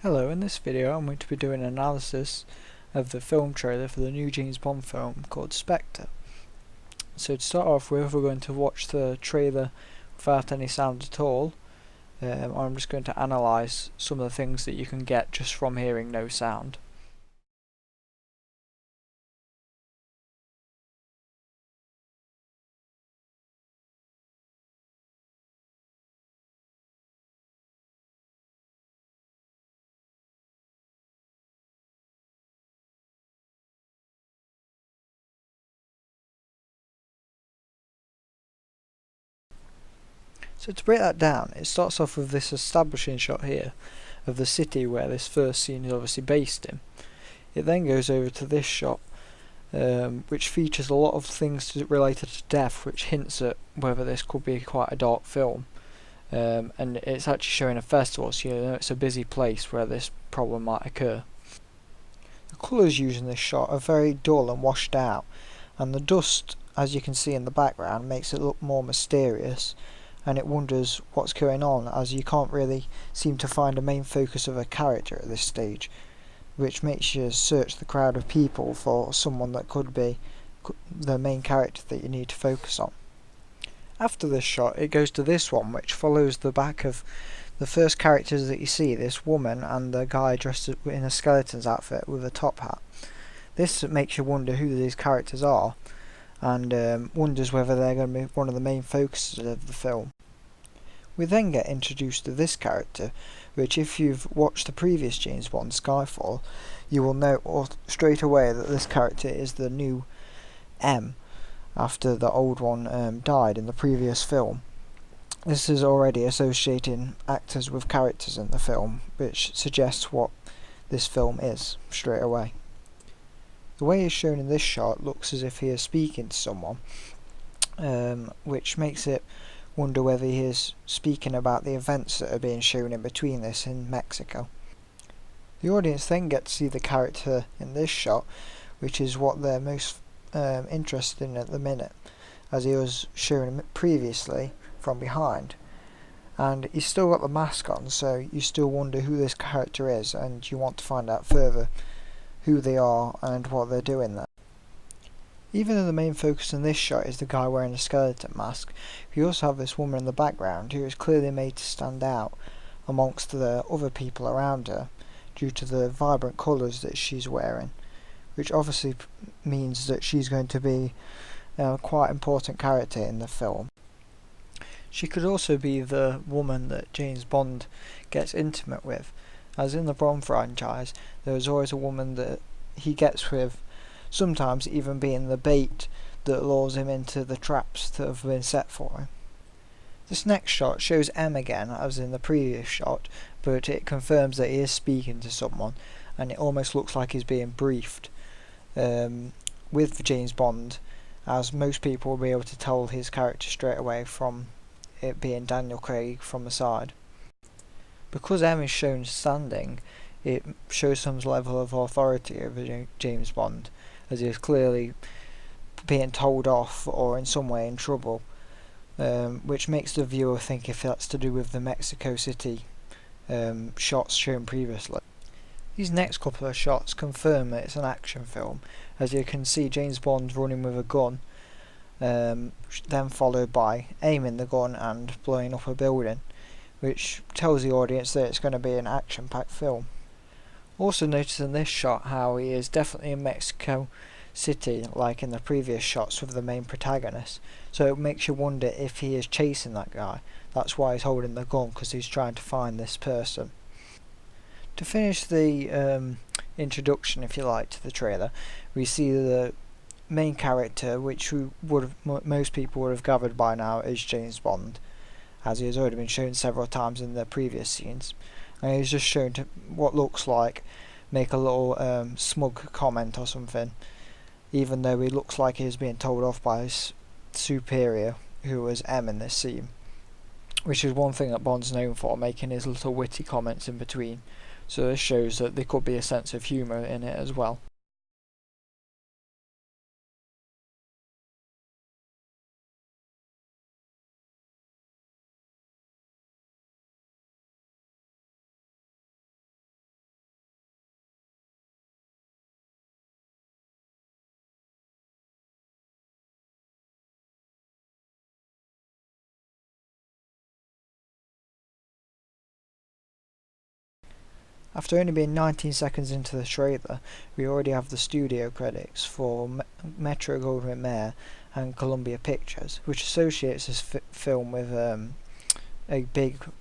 Hello, in this video I'm going to be doing an analysis of the film trailer for the new James Bond film called Spectre. So to start off with, we're going to watch the trailer without any sound at all. I'm just going to analyse some of the things that you can get just from hearing no sound. So to break that down, it starts off with this establishing shot here of the city where this first scene is obviously based in. It then goes over to this shot, which features a lot of things related to death, which hints at whether this could be quite a dark film. And it's actually showing a festival, so you know it's a busy place where this problem might occur. The colours used in this shot are very dull and washed out, and the dust, as you can see in the background, makes it look more mysterious, and it wonders what's going on, as you can't really seem to find a main focus of a character at this stage, which makes you search the crowd of people for someone that could be the main character that you need to focus on. After this shot, it goes to this one, which follows the back of the first characters that you see, this woman and the guy dressed in a skeleton's outfit with a top hat. This makes you wonder who these characters are, and wonders whether they're going to be one of the main focuses of the film. We then get introduced to this character, which if you've watched the previous James Bond, Skyfall, you will know straight away that this character is the new M, after the old one died in the previous film. This is already associating actors with characters in the film, which suggests what this film is straight away. The way it's shown in this shot looks as if he is speaking to someone, which makes it wonder whether he is speaking about the events that are being shown in between this in Mexico. The audience then get to see the character in this shot, which is what they're most interested in at the minute, as he was shown previously from behind, and he's still got the mask on, so you still wonder who this character is, and you want to find out further who they are and what they're doing there. Even though the main focus in this shot is the guy wearing a skeleton mask, you also have this woman in the background who is clearly made to stand out amongst the other people around her due to the vibrant colours that she's wearing, which obviously means that she's going to be a quite important character in the film. She could also be the woman that James Bond gets intimate with, as in the Bond franchise there is always a woman that he gets with, sometimes even being the bait that lures him into the traps that have been set for him. This next shot shows M again, as in the previous shot, but it confirms that he is speaking to someone, and it almost looks like he's being briefed with James Bond, as most people will be able to tell his character straight away from it being Daniel Craig from the side. Because M is shown standing, it shows some level of authority over James Bond, as he is clearly being told off or in some way in trouble, which makes the viewer think if that's to do with the Mexico City shots shown previously. These next couple of shots confirm that it's an action film, as you can see James Bond running with a gun, then followed by aiming the gun and blowing up a building, which tells the audience that it's going to be an action-packed film. Also notice in this shot how he is definitely in Mexico City, like in the previous shots with the main protagonist, so it makes you wonder if he is chasing that guy. That's why he's holding the gun, because he's trying to find this person. To finish the introduction, if you like, to the trailer, we see the main character, which most people would have gathered by now is James Bond, as he has already been shown several times in the previous scenes, and he's just shown to what looks like make a little smug comment or something, even though he looks like he is being told off by his superior, who was M in this scene, which is one thing that Bond's known for, making his little witty comments in between, so this shows that there could be a sense of humour in it as well. After only being 19 seconds into the trailer, we already have the studio credits for Metro-Goldwyn-Mayer and Columbia Pictures, which associates this film with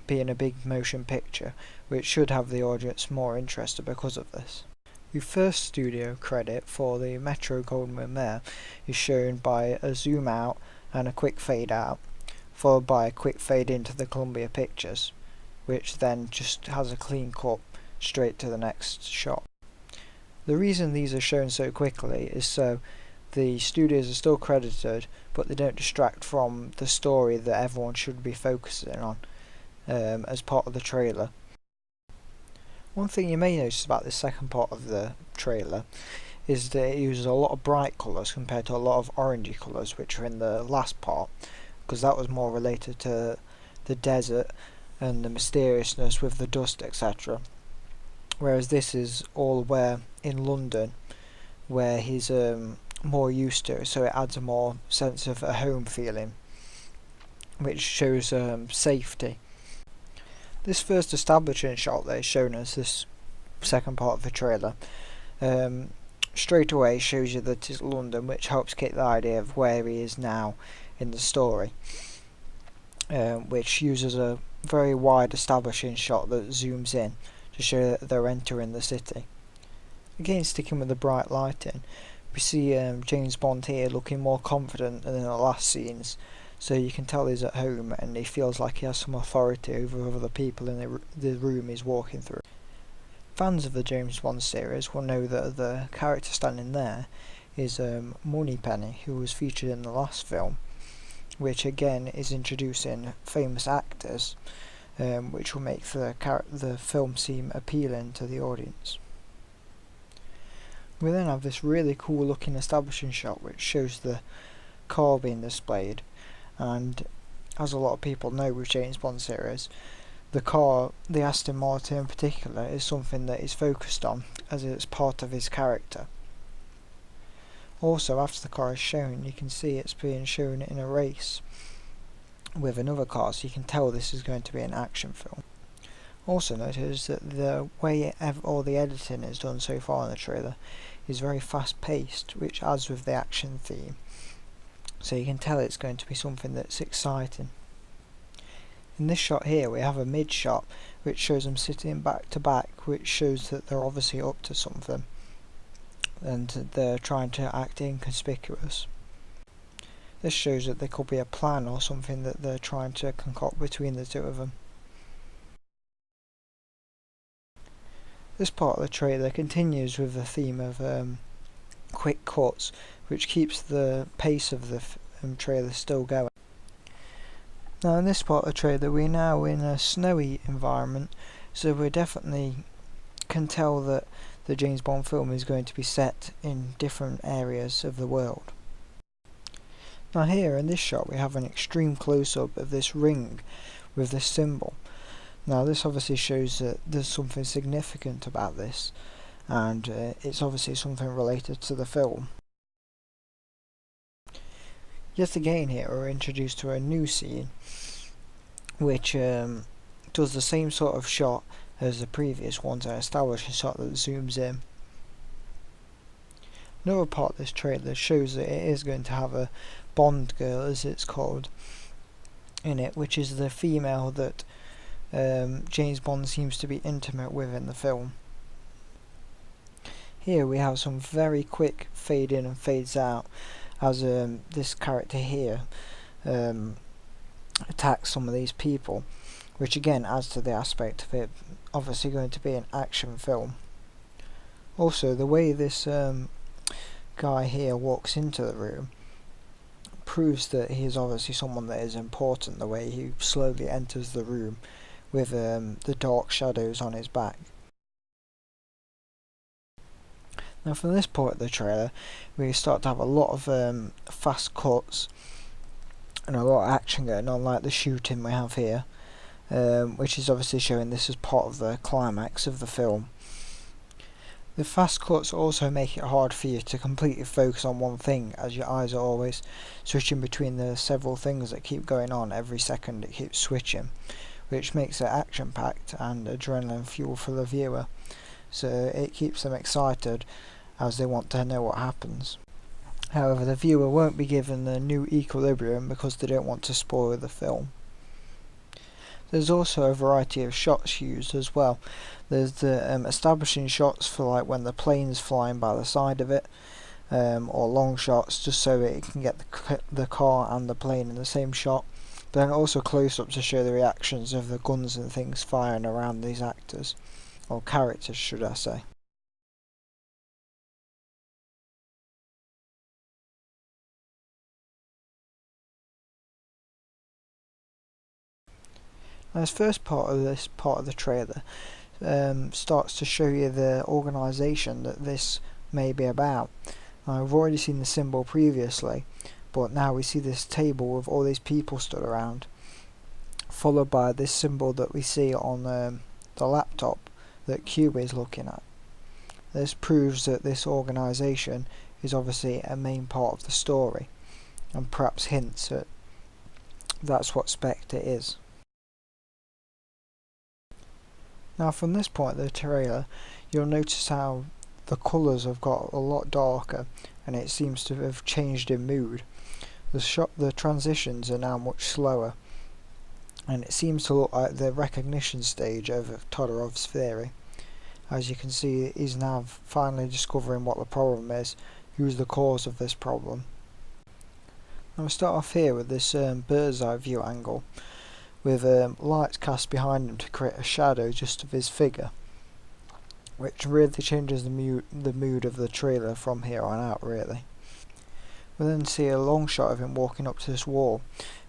being a big motion picture, which should have the audience more interested because of this. The first studio credit for the Metro-Goldwyn-Mayer is shown by a zoom out and a quick fade out, followed by a quick fade into the Columbia Pictures, which then just has a clean cut straight to the next shot. The reason these are shown so quickly is so the studios are still credited, but they don't distract from the story that everyone should be focusing on as part of the trailer. One thing you may notice about this second part of the trailer is that it uses a lot of bright colours compared to a lot of orangey colours which are in the last part, because that was more related to the desert and the mysteriousness with the dust, etc. Whereas this is all where in London, where he's more used to, so it adds a more sense of a home feeling, which shows safety. This first establishing shot that is shown as this second part of the trailer straight away shows you that it's London, which helps get the idea of where he is now in the story, which uses a very wide establishing shot that zooms in to show that they're entering the city. Again, sticking with the bright lighting, we see James Bond here looking more confident than in the last scenes, so you can tell he's at home and he feels like he has some authority over other people in the room he's walking through. Fans of the James Bond series will know that the character standing there is Moneypenny, who was featured in the last film, which again is introducing famous actors, which will make the film seem appealing to the audience. We then have this really cool looking establishing shot which shows the car being displayed, and as a lot of people know with James Bond series, the car, the Aston Martin in particular, is something that is focused on as it's part of his character. Also, after the car is shown, you can see it's being shown in a race with another car, so you can tell this is going to be an action film. Also notice that the way all the editing is done so far in the trailer is very fast paced, which adds with the action theme, so you can tell it's going to be something that's exciting. In this shot here we have a mid shot which shows them sitting back to back, which shows that they're obviously up to something and they're trying to act inconspicuous. This shows that there could be a plan or something that they're trying to concoct between the two of them. This part of the trailer continues with the theme of quick cuts, which keeps the pace of the trailer still going. Now in this part of the trailer we're now in a snowy environment, so we definitely can tell that the James Bond film is going to be set in different areas of the world. Now here in this shot we have an extreme close-up of this ring with this symbol. Now this obviously shows that there's something significant about this, and it's obviously something related to the film. Yet again here we're introduced to a new scene which does the same sort of shot as the previous ones, an establishing shot that zooms in. Another part of this trailer shows that it is going to have a Bond girl, as it's called, in it, which is the female that James Bond seems to be intimate with in the film. Here we have some very quick fade in and fades out as this character here attacks some of these people, which again adds to the aspect of it obviously going to be an action film. Also, the way this guy here walks into the room proves that he is obviously someone that is important, the way he slowly enters the room with the dark shadows on his back. Now from this part of the trailer we start to have a lot of fast cuts and a lot of action going on, like the shooting we have here, which is obviously showing this as part of the climax of the film. The fast cuts also make it hard for you to completely focus on one thing, as your eyes are always switching between the several things that keep going on every second. It keeps switching, which makes it action-packed and adrenaline fuel for the viewer, so it keeps them excited as they want to know what happens. However, the viewer won't be given the new equilibrium because they don't want to spoil the film. There's also a variety of shots used as well. There's the establishing shots for like when the plane's flying by the side of it, or long shots just so it can get the car and the plane in the same shot. Then also close-ups to show the reactions of the guns and things firing around these actors, or characters should I say. Now, this first part of the trailer starts to show you the organisation that this may be about. I've already seen the symbol previously, but now we see this table with all these people stood around, followed by this symbol that we see on the laptop that Q is looking at. This proves that this organisation is obviously a main part of the story, and perhaps hints that that's what Spectre is. Now from this point of the trailer, you'll notice how the colours have got a lot darker and it seems to have changed in mood. The transitions are now much slower, and it seems to look like the recognition stage of Todorov's theory. As you can see, he's now finally discovering what the problem is, who's the cause of this problem. I'm going to start off here with this bird's eye view angle, with lights cast behind him to create a shadow just of his figure, which really changes the mood of the trailer from here on out really. We then see a long shot of him walking up to this wall,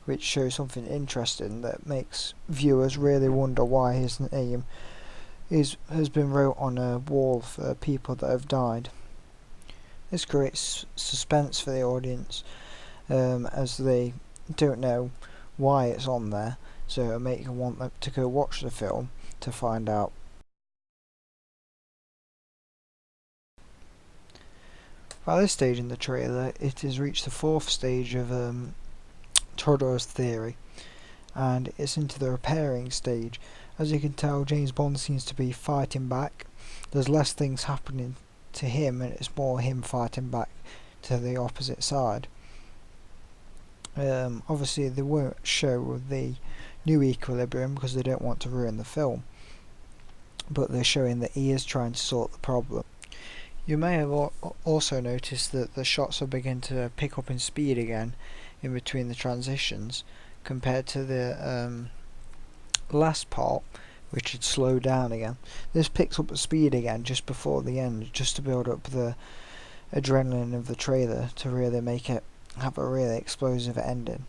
which shows something interesting that makes viewers really wonder why his name has been wrote on a wall for people that have died. This creates suspense for the audience, as they don't know why it's on there, so it'll make you want them to go watch the film to find out. By this stage in the trailer, it has reached the fourth stage of Todorov's theory, and it's into the repairing stage. As you can tell, James Bond seems to be fighting back. There's less things happening to him, and it's more him fighting back to the opposite side. Obviously they won't show the new equilibrium because they don't want to ruin the film, but they're showing that he is trying to sort the problem. You may have also noticed that the shots are beginning to pick up in speed again in between the transitions, compared to the last part, which had slowed down again. This picks up the speed again just before the end, just to build up the adrenaline of the trailer to really make it have a really explosive ending.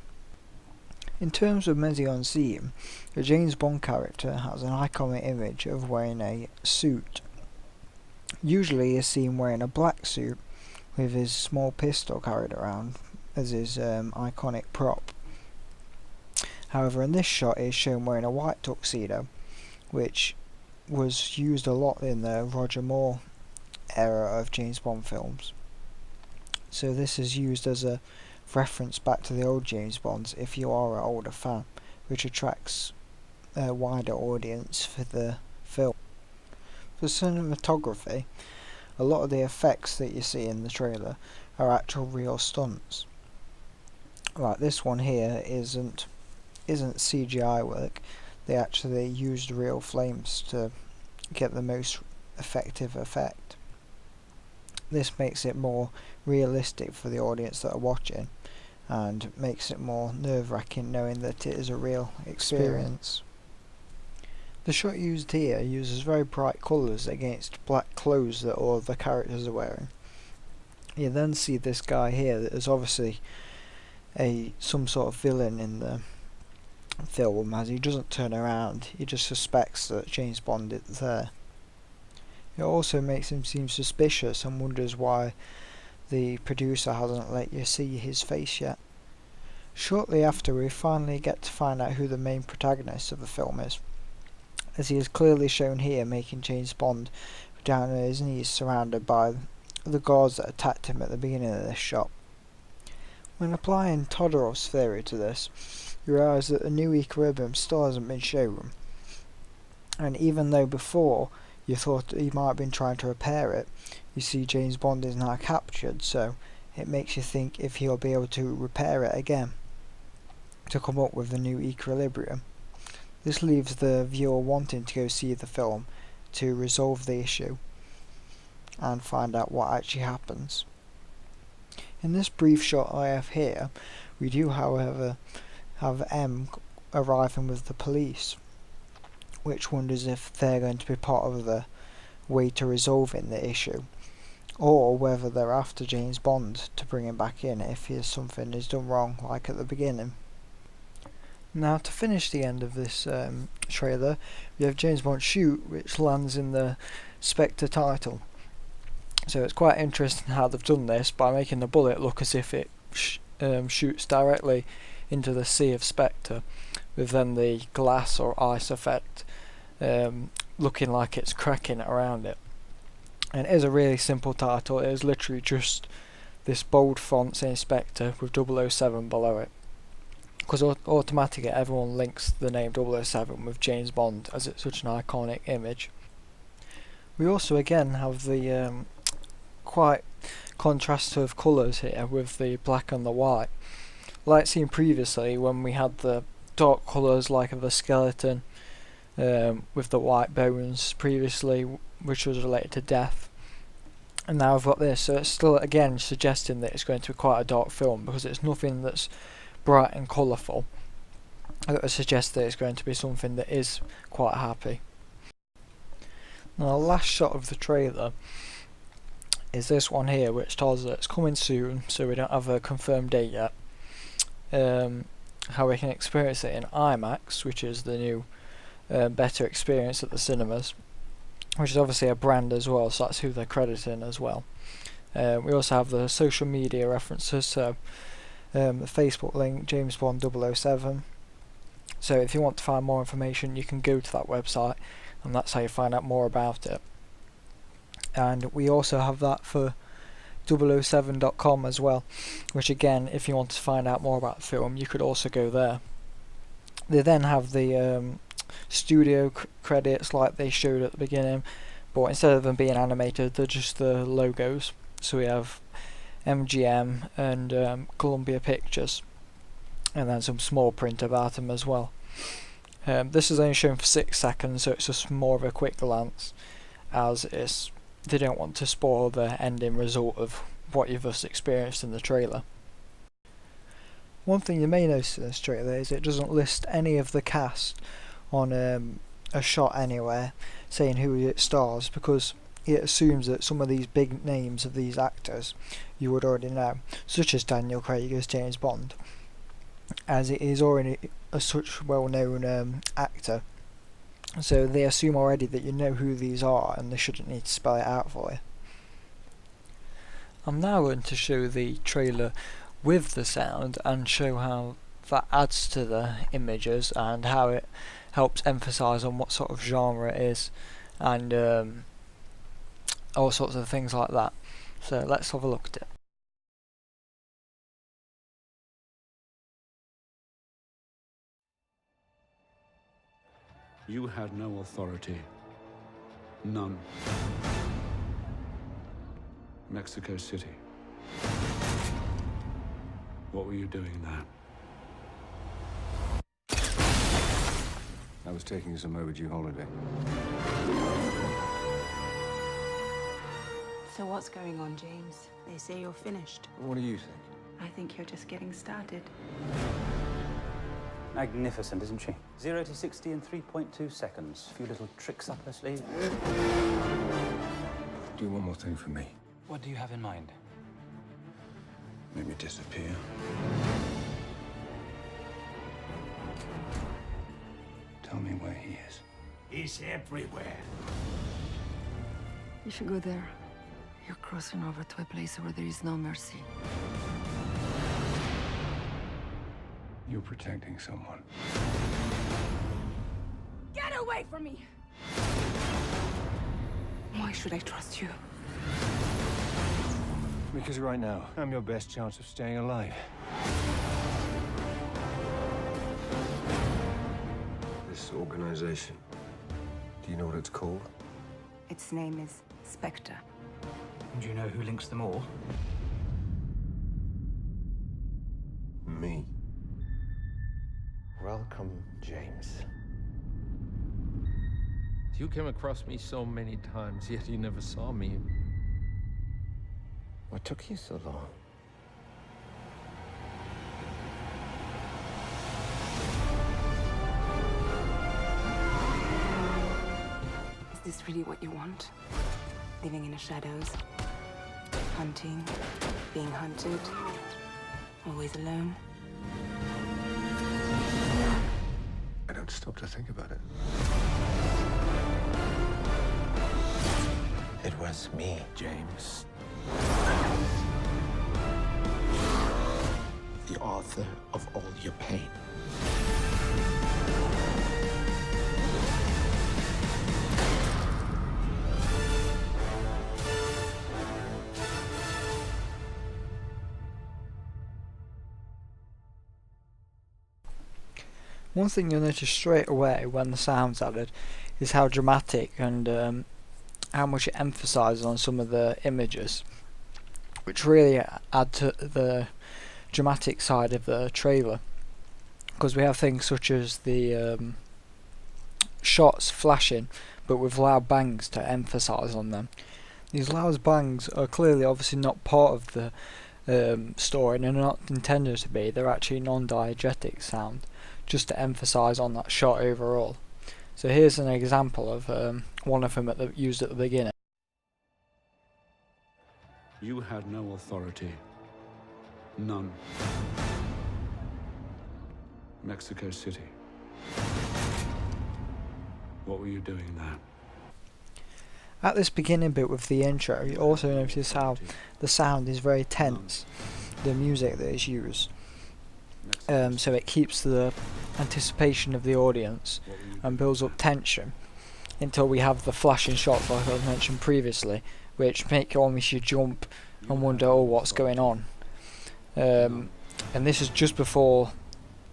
In terms of mise-en-scene, the James Bond character has an iconic image of wearing a suit. Usually he is seen wearing a black suit with his small pistol carried around as his iconic prop. However, in this shot he is shown wearing a white tuxedo, which was used a lot in the Roger Moore era of James Bond films. So this is used as a reference back to the old James Bonds if you are an older fan, which attracts a wider audience for the film. For cinematography, a lot of the effects that you see in the trailer are actual real stunts. Like this one here isn't CGI work. They actually used real flames to get the most effective effect. This makes it more realistic for the audience that are watching, and makes it more nerve-wracking knowing that it is a real experience. The shot used here uses very bright colours against black clothes that all the characters are wearing. You then see this guy here that is obviously some sort of villain in the film, as he doesn't turn around, he just suspects that James Bond is there. It also makes him seem suspicious and wonders why the producer hasn't let you see his face yet. Shortly after, we finally get to find out who the main protagonist of the film is, as he is clearly shown here making James Bond down on his knees surrounded by the guards that attacked him at the beginning of this shot. When applying Todorov's theory to this, you realise that the new equilibrium still hasn't been shown. And even though before you thought he might have been trying to repair it, you see James Bond is now captured, so it makes you think if he'll be able to repair it again to come up with the new equilibrium. This leaves the viewer wanting to go see the film to resolve the issue and find out what actually happens. In this brief shot I have here, we do however have M arriving with the police, which wonders if they're going to be part of the way to resolving the issue, or whether they're after James Bond to bring him back in if something is done wrong like at the beginning. Now, to finish the end of this trailer, we have James Bond shoot, which lands in the Spectre title. So it's quite interesting how they've done this by making the bullet look as if it shoots directly into the sea of Spectre, with then the glass or ice effect looking like it's cracking around it. And it is a really simple title. It is literally just this bold font saying Spectre with 007 below it, because automatically everyone links the name 007 with James Bond as it's such an iconic image. We also again have the quite contrast of colours here with the black and the white. Like seen previously when we had the dark colours like of the skeleton with the white bones previously, which was related to death. And now I've got this, so it's still again suggesting that it's going to be quite a dark film, because it's nothing that's bright and colourful. I would suggest that it's going to be something that is quite happy. Now the last shot of the trailer is this one here, which tells us that it's coming soon, so we don't have a confirmed date yet. How we can experience it in IMAX, which is the new better experience at the cinemas, which is obviously a brand as well, so that's who they're crediting as well. We also have the social media references, so the Facebook link, James Bond 007. So if you want to find more information, you can go to that website, and that's how you find out more about it. And we also have that for 007.com as well, which again, if you want to find out more about the film, you could also go there. They then have the studio credits like they showed at the beginning, but instead of them being animated, they're just the logos. So we have MGM and Columbia Pictures, and then some small print about them as well. This is only shown for 6 seconds, so it's just more of a quick glance, as they don't want to spoil the ending result of what you've just experienced in the trailer. One thing you may notice in this trailer is it doesn't list any of the cast on a shot anywhere saying who it stars, because it assumes that some of these big names of these actors you would already know, such as Daniel Craig as James Bond, as it is already a such well-known actor. So they assume already that you know who these are, and they shouldn't need to spell it out for you. I'm now going to show the trailer with the sound and show how that adds to the images and how it helps emphasise on what sort of genre it is, and all sorts of things like that. So let's have a look at it. You had no authority. None. Mexico City. What were you doing there? I was taking some overdue holiday. So what's going on, James? They say you're finished. What do you think? I think you're just getting started. Magnificent, isn't she? 0 to 60 in 3.2 seconds. A few little tricks up her sleeve. Do one more thing for me. What do you have in mind? Make me disappear. Tell me where he is. He's everywhere. If you go there, you're crossing over to a place where there is no mercy. You're protecting someone. Get away from me! Why should I trust you? Because right now, I'm your best chance of staying alive. This organization. Do you know what it's called? Its name is Spectre. Do you know who links them all? Me. Welcome, James. You came across me so many times, yet you never saw me. What took you so long? Is this really what you want? Living in the shadows? Hunting? Being hunted? Always alone? I don't stop to think about it. It was me, James. The author of all your pain. One thing you'll notice straight away when the sound's added is how dramatic and how much it emphasises on some of the images, which really add to the dramatic side of the trailer, because we have things such as the shots flashing but with loud bangs to emphasise on them. These loud bangs are clearly obviously not part of the story and are not intended to be. They're actually non-diegetic sound, just to emphasise on that shot overall. So here's an example of one of them used at the beginning. You had no authority. None. Mexico City. What were you doing there? At this beginning bit with the intro, you also notice how the sound is very tense, the music that is used. So it keeps the anticipation of the audience and builds up tension until we have the flashing shots like I mentioned previously, which make almost you jump and wonder, oh, what's going on. And this is just before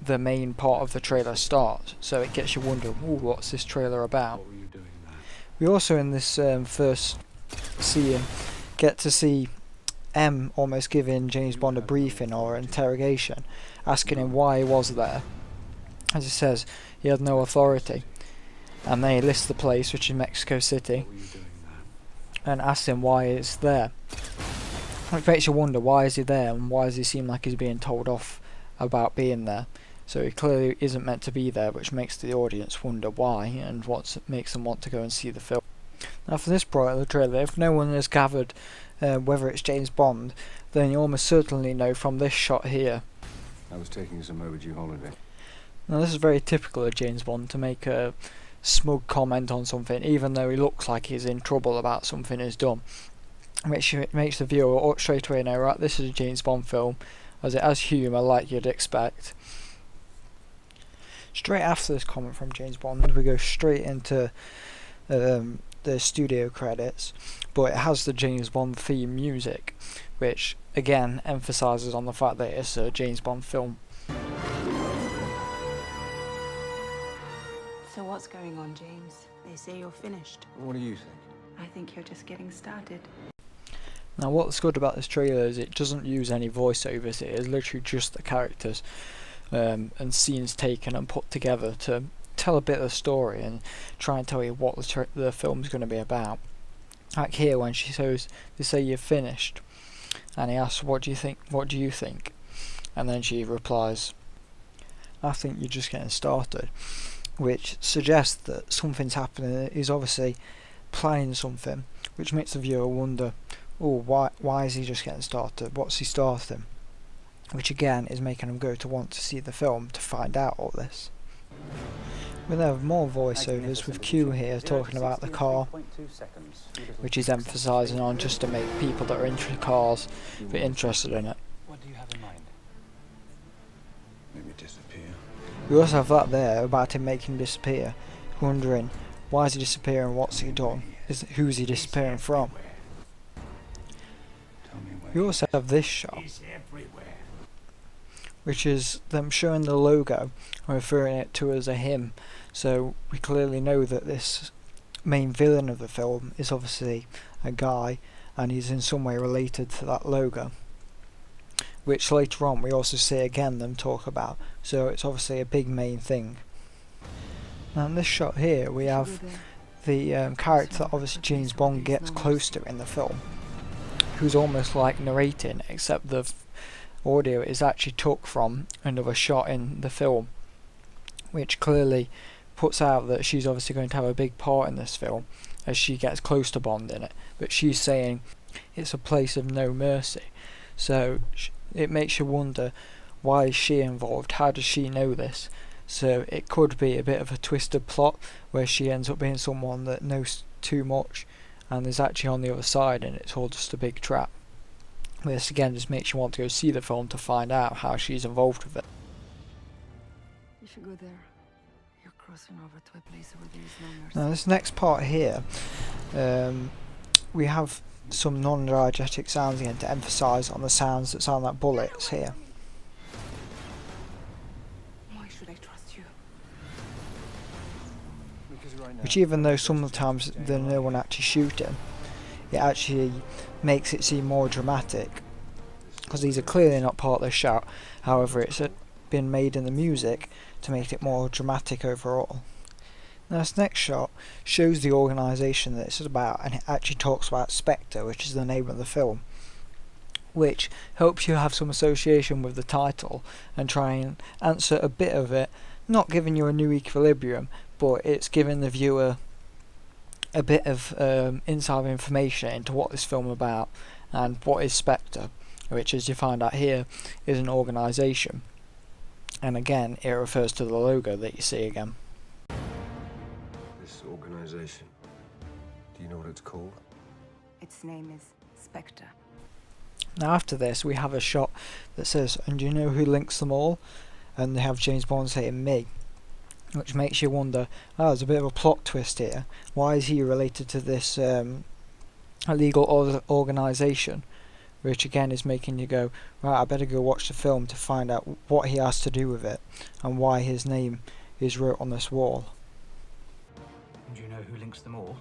the main part of the trailer starts, so it gets you wondering, oh, what's this trailer about? What were you doing there? We also in this first scene get to see M almost giving James Bond a briefing or interrogation, asking him why he was there. As he says, he had no authority, and they list the place, which is Mexico City, What were you doing there? and ask him why it's there. Which makes you wonder, why is he there, and why does he seem like he's being told off about being there? So he clearly isn't meant to be there, which makes the audience wonder why, and what makes them want to go and see the film. Now for this part of the trailer, if no one has gathered whether it's James Bond, then you almost certainly know from this shot here. I was taking some overdue holiday. Now this is very typical of James Bond, to make a smug comment on something, even though he looks like he's in trouble about something he's done. It makes the viewer straight away know, right, this is a James Bond film, as it has humour like you'd expect. Straight after this comment from James Bond, we go straight into the studio credits, but it has the James Bond theme music, which again emphasises on the fact that it's a James Bond film. So what's going on, James? They say you're finished. What do you think? I think you're just getting started. Now what's good about this trailer is it doesn't use any voiceovers, it is literally just the characters and scenes taken and put together to tell a bit of the story and try and tell you what the film's going to be about. Like here when she says, they say you're finished, and he asks, what do you think? And then she replies, I think you're just getting started, which suggests that something's happening. He's obviously planning something, which makes the viewer wonder, oh, why is he just getting started? What's he starting? Which again is making him go to want to see the film to find out all this. We then have more voiceovers with Q here talking about the car, which is emphasising on just to make people that are into cars be interested in it. What do you have in mind? Maybe disappear. We also have that there about him making disappear, wondering why is he disappearing, what's he done, who's he disappearing from. Tell me where. We also have this shot, It's everywhere. which is them showing the logo and referring it to as a him. So we clearly know that this main villain of the film is obviously a guy, and he's in some way related to that logo, which later on we also see again them talk about. So it's obviously a big main thing. Now in this shot here we have the character that obviously James Bond gets close to in the film, who's almost like narrating, except the audio is actually took from another shot in the film, which clearly puts out that she's obviously going to have a big part in this film as she gets close to Bond in it. But she's saying it's a place of no mercy, so it makes you wonder, why is she involved? How does she know this? So it could be a bit of a twisted plot where she ends up being someone that knows too much and is actually on the other side, and it's all just a big trap. This again just makes you want to go see the film to find out how she's involved with it. If you go there, you're crossing over to a place where there is no mercy. Now this next part here, we have some non-diegetic sounds again to emphasise on the sounds that sound like bullets here. Why should I trust you? Which, even though sometimes there's no one actually shooting, it actually makes it seem more dramatic, because these are clearly not part of the shot. However, it's been made in the music to make it more dramatic overall. Now this next shot shows the organisation that it's about, and it actually talks about Spectre, which is the name of the film, which helps you have some association with the title and try and answer a bit of it, not giving you a new equilibrium, but it's giving the viewer a bit of inside information into what this film is about and what is Spectre, which, as you find out here, is an organisation. And again, it refers to the logo that you see again. This organization, do you know what it's called? Its name is Spectre. Now after this we have a shot that says, "And do you know who links them all?" And they have James Bond saying "me," which makes you wonder, there's a bit of a plot twist here. Why is he related to this illegal organisation? Which again is making you go, right, I better go watch the film to find out what he has to do with it and why his name is wrote on this wall. Do you know who links them all?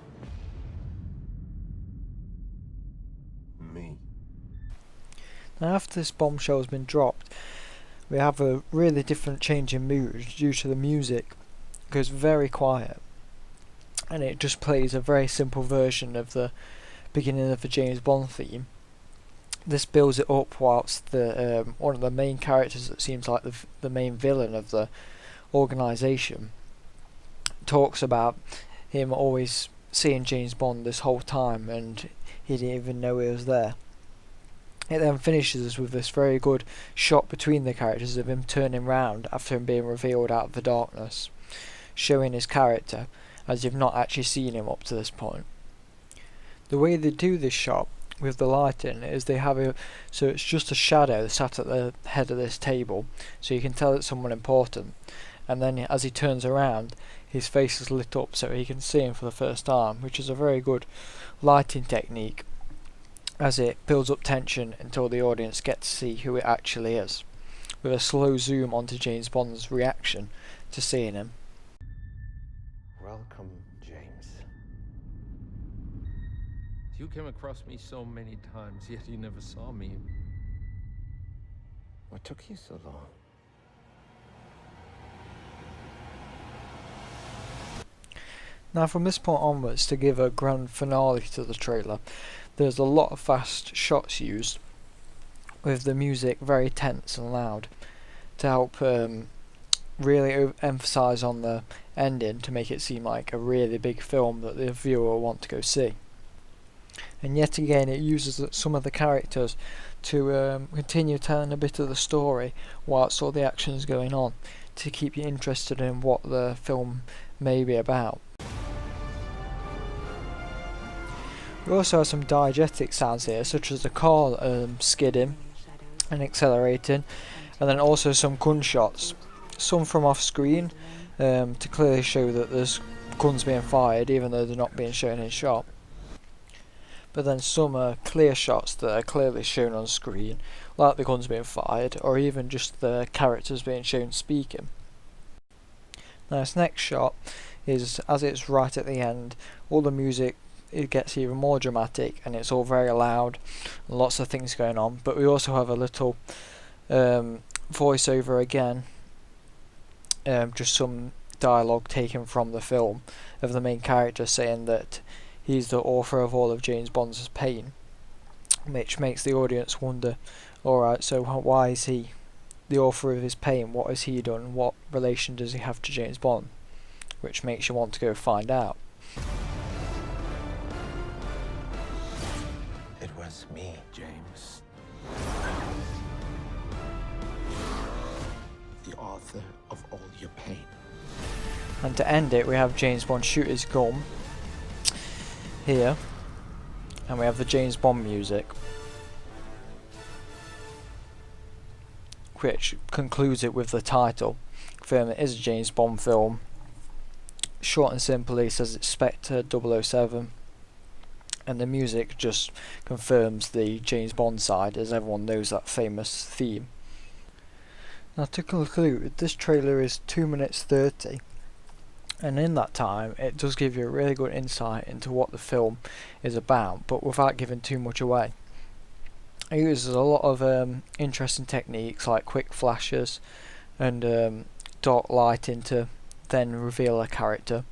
Me. Now after this bombshell has been dropped, we have a really different change in mood due to the music. It goes very quiet, and it just plays a very simple version of the beginning of the James Bond theme. This builds it up whilst the one of the main characters that seems like the main villain of the organisation talks about him always seeing James Bond this whole time, and he didn't even know he was there. It then finishes with this very good shot between the characters of him turning round after him being revealed out of the darkness, showing his character as you've not actually seen him up to this point. The way they do this shot with the lighting is they have so it's just a shadow sat at the head of this table, so you can tell it's someone important, and then as he turns around his face is lit up so he can see him for the first time, which is a very good lighting technique as it builds up tension until the audience get to see who it actually is, with a slow zoom onto James Bond's reaction to seeing him. Welcome, James. You came across me so many times, yet you never saw me. What took you so long? Now from this point onwards, to give a grand finale to the trailer, there's a lot of fast shots used, with the music very tense and loud, to help really emphasise on the ending to make it seem like a really big film that the viewer will want to go see. And yet again it uses some of the characters to continue telling a bit of the story whilst all the action is going on, to keep you interested in what the film may be about. We also have some diegetic sounds here, such as the car skidding and accelerating, and then also some gunshots, some from off screen to clearly show that there's guns being fired even though they're not being shown in shot. But then some are clear shots that are clearly shown on screen, like the guns being fired, or even just the characters being shown speaking. Now this next shot is, as it's right at the end, all the music, it gets even more dramatic and it's all very loud, lots of things going on, but we also have a little voiceover again, just some dialogue taken from the film of the main character saying that he's the author of all of James Bond's pain, which makes the audience wonder, alright, so why is he the author of his pain? What has he done? What relation does he have to James Bond? Which makes you want to go find out. It was me, James. The author of all your pain. And to end it, we have James Bond shoot his gun here, and we have the James Bond music, which concludes it with the title, confirming it is a James Bond film. Short and simply says it's Spectre 007, and the music just confirms the James Bond side, as everyone knows that famous theme. Now to conclude, this trailer is 2 minutes 30, and in that time it does give you a really good insight into what the film is about, but without giving too much away. It uses a lot of interesting techniques like quick flashes and dark lighting to then reveal a character,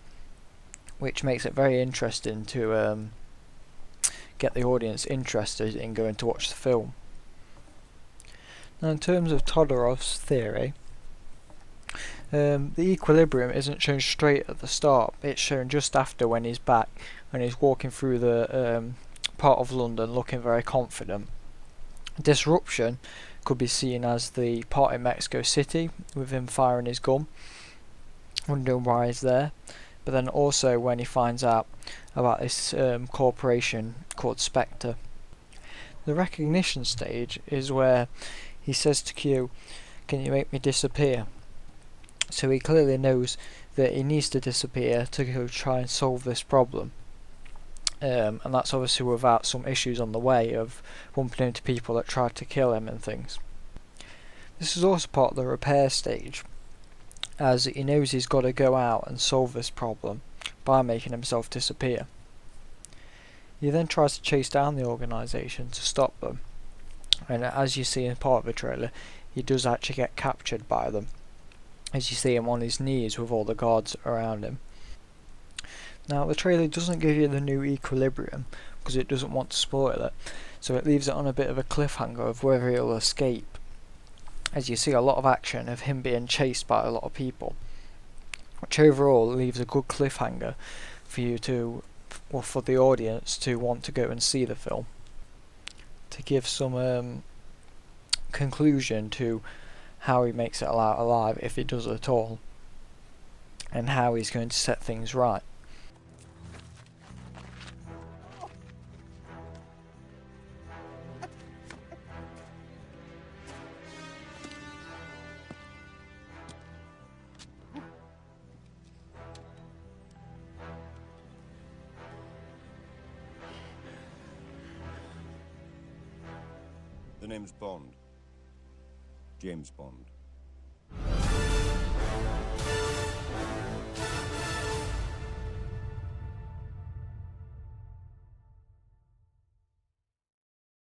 which makes it very interesting to get the audience interested in going to watch the film. Now in terms of Todorov's theory, the equilibrium isn't shown straight at the start, it's shown just after, when he's back and he's walking through the part of London looking very confident. Disruption could be seen as the part in Mexico City with him firing his gun, wondering why he's there, but then also when he finds out about this corporation called Spectre. The recognition stage is where he says to Q, "Can you make me disappear?" So he clearly knows that he needs to disappear to go try and solve this problem. And that's obviously without some issues on the way of bumping into people that tried to kill him and things. This is also part of the repair stage, as he knows he's got to go out and solve this problem by making himself disappear. He then tries to chase down the organisation to stop them, and as you see in part of the trailer, he does actually get captured by them, as you see him on his knees with all the guards around him. Now the trailer doesn't give you the new equilibrium because it doesn't want to spoil it, so it leaves it on a bit of a cliffhanger of whether he'll escape, as you see a lot of action of him being chased by a lot of people, which overall leaves a good cliffhanger for you to, or for the audience to want to go and see the film, to give some conclusion to how he makes it out alive, if he does at all, and how he's going to set things right. The name's Bond. James Bond.